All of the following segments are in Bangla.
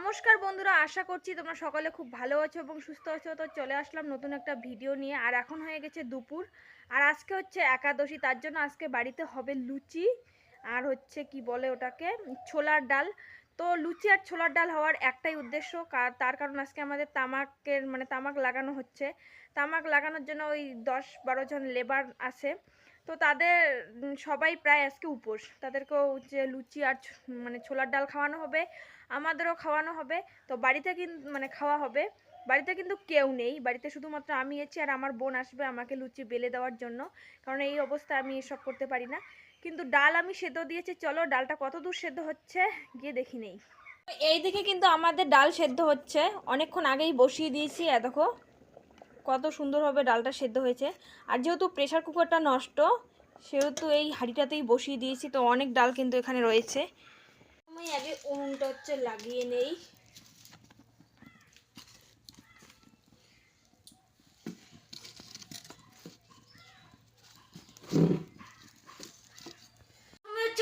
নমস্কার বন্ধুরা, আশা করছি তোমরা সকলে খুব ভালো আছো এবং সুস্থ আছো। তো চলে আসলাম নতুন একটা ভিডিও নিয়ে। আর এখন হয়ে গেছে দুপুর, আর আজকে হচ্ছে একাদশী, তার জন্য আজকে বাড়িতে হবে লুচি আর হচ্ছে কি বলে ওটাকে, ছোলার ডাল। তো লুচি আর ছোলার ডাল হওয়ার একটাই উদ্দেশ্য, তার কারণ আজকে আমাদের তামাকের তামাক লাগানো হচ্ছে। তামাক লাগানোর জন্য ওই 10-12 জন লেবার আছে। তো তাদের সবাই প্রায় আজকে উপোস, তাদেরকেও যে লুচি আর ছোলার ডাল খাওয়ানো হবে, আমাদেরও খাওয়ানো হবে। তো বাড়িতে খাওয়া হবে। বাড়িতে কিন্তু কেউ নেই, বাড়িতে শুধুমাত্র আমি আছি আর আমার বোন আসবে আমাকে লুচি বেলে দেওয়ার জন্য, কারণ এই অবস্থায় আমি এসব করতে পারি না। কিন্তু ডাল আমি সেদ্ধ দিয়েছি, চলো ডালটা কত দূর সেদ্ধ হচ্ছে গিয়ে দেখি নেই। এইদিকে কিন্তু আমাদের ডাল সেদ্ধ হচ্ছে, অনেকক্ষণ আগেই বসিয়ে দিয়েছি। দেখো কত সুন্দরভাবে ডালটা সেদ্ধ হয়েছে। আর যেহেতু প্রেসার কুকারটা নষ্ট, সেহেতু এই হাঁড়িটাতেই বসিয়ে দিয়েছি। তো অনেক ডাল কিন্তু এখানে রয়েছে। আমি আগে উনুনটা লাগিয়ে নেই।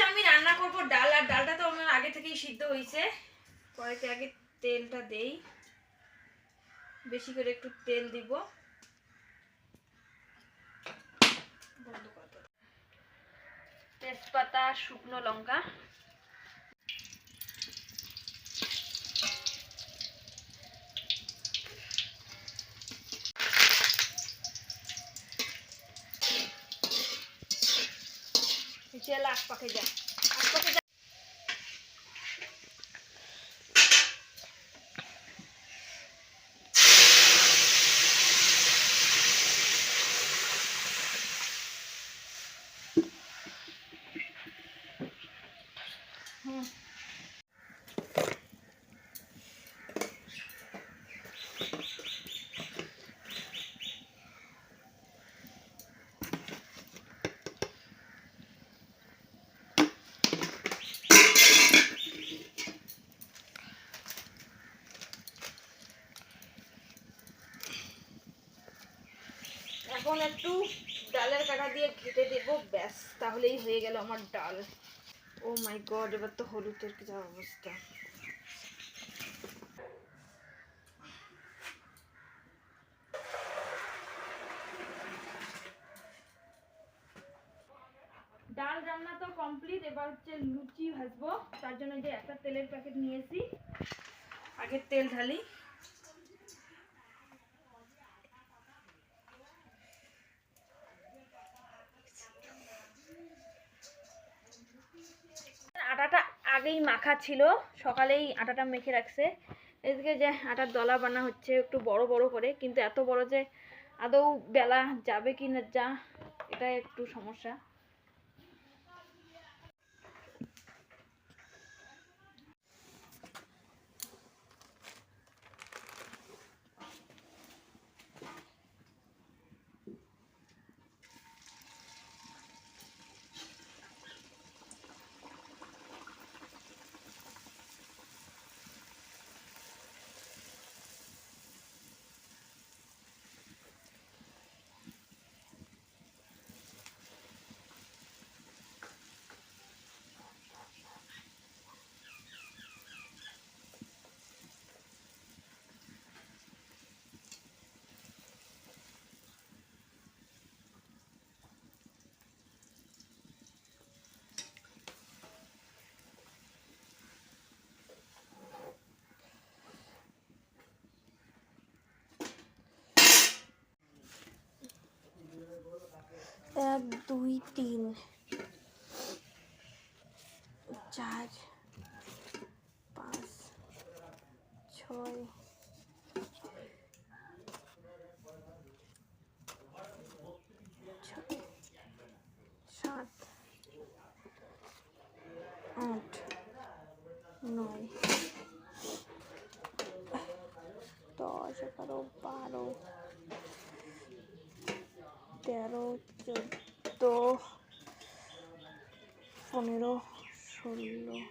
আমি রান্না করবো ডাল, আর ডালটা তো আমার আগে থেকেই সিদ্ধ হয়েছে। কড়াইতে আগে তেলটা দেই, বেশি করে একটু তেল দিব। তেজপাতা, শুকনো লঙ্কা, তেল আগ পাকে যায়। এখন একটু ডালের কাটা দিয়ে ঘেটে দেবো, ব্যাস তাহলেই হয়ে গেল আমার ডাল। ও মাই গড, এবার তো হলুদের কি যা অবস্থা। ডাল রান্না তো কমপ্লিট, এবার হচ্ছে লুচি ভাজবো। তার জন্য যে একটা তেলের প্যাকেট নিয়েছি, আগে তেল ঢালি। আটাটা আগেই মাখা ছিল, সকালেই আটাটা মেখে রাখছে। এদিকে যে আটার দলা বানা হচ্ছে একটু বড় বড় করে, কিন্তু এত বড় যে আদৌ বেলা যাবে কি না, যা এটা একটু সমস্যা। এক, দুই, তিন, চার, পাঁচ, ছয়, সাত, আট, নয়, 10, 11, 12, 13, 14, 15, 16।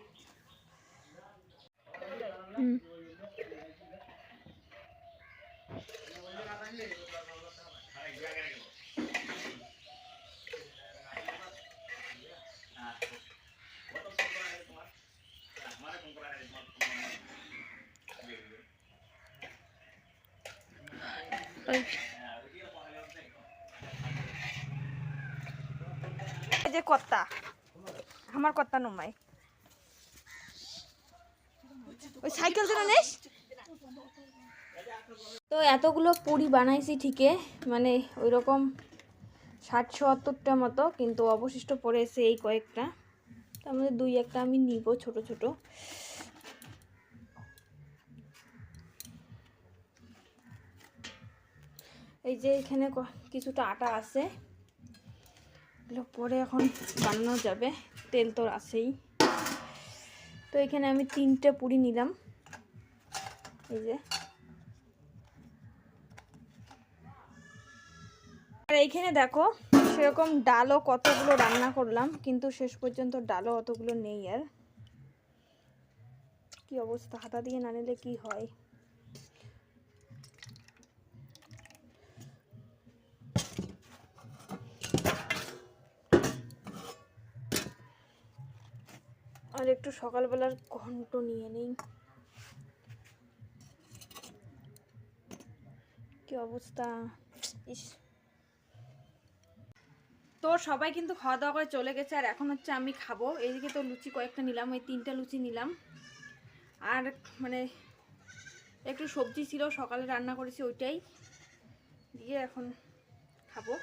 এই যে কর্তা, আমার কর্তা নমাই ওই সাইকেল যেন নেস। তো এতগুলো পুরি বানাইছি ঠিকই, মানে ওই রকম 60-70টা মতো, কিন্তু অবশিষ্ট পড়েছে এই কয়েকটা। তার মধ্যে 2-1টা আমি নিব ছোট ছোট। এই যে এখানে কিছুটা আটা আছে, এগুলো পরে এখন বানানো যাবে, তেল তো আছেই। তো এখানে আমি 3টে পুরি নিলাম। এই যে, আর এইখানে দেখো সেরকম ডালও কতগুলো রান্না করলাম, কিন্তু শেষ পর্যন্ত ডালও অতগুলো নেই। আর কি অবস্থা, হাতা দিয়ে না নিলে কি হয়। আর একটু সকালবেলার ঘন্ট নিয়ে নেই, কি অবস্থা। ইস, তো সবাই কিন্তু খাওয়া দাওয়া করে চলে গেছে, আর এখন হচ্ছে আমি খাবো। এইদিকে তো লুচি কয়েকটা নিলাম, ওই 3টা লুচি নিলাম। আর মানে একটু সবজি ছিল, সকালে রান্না করেছি, ওইটাই দিয়ে এখন খাবো।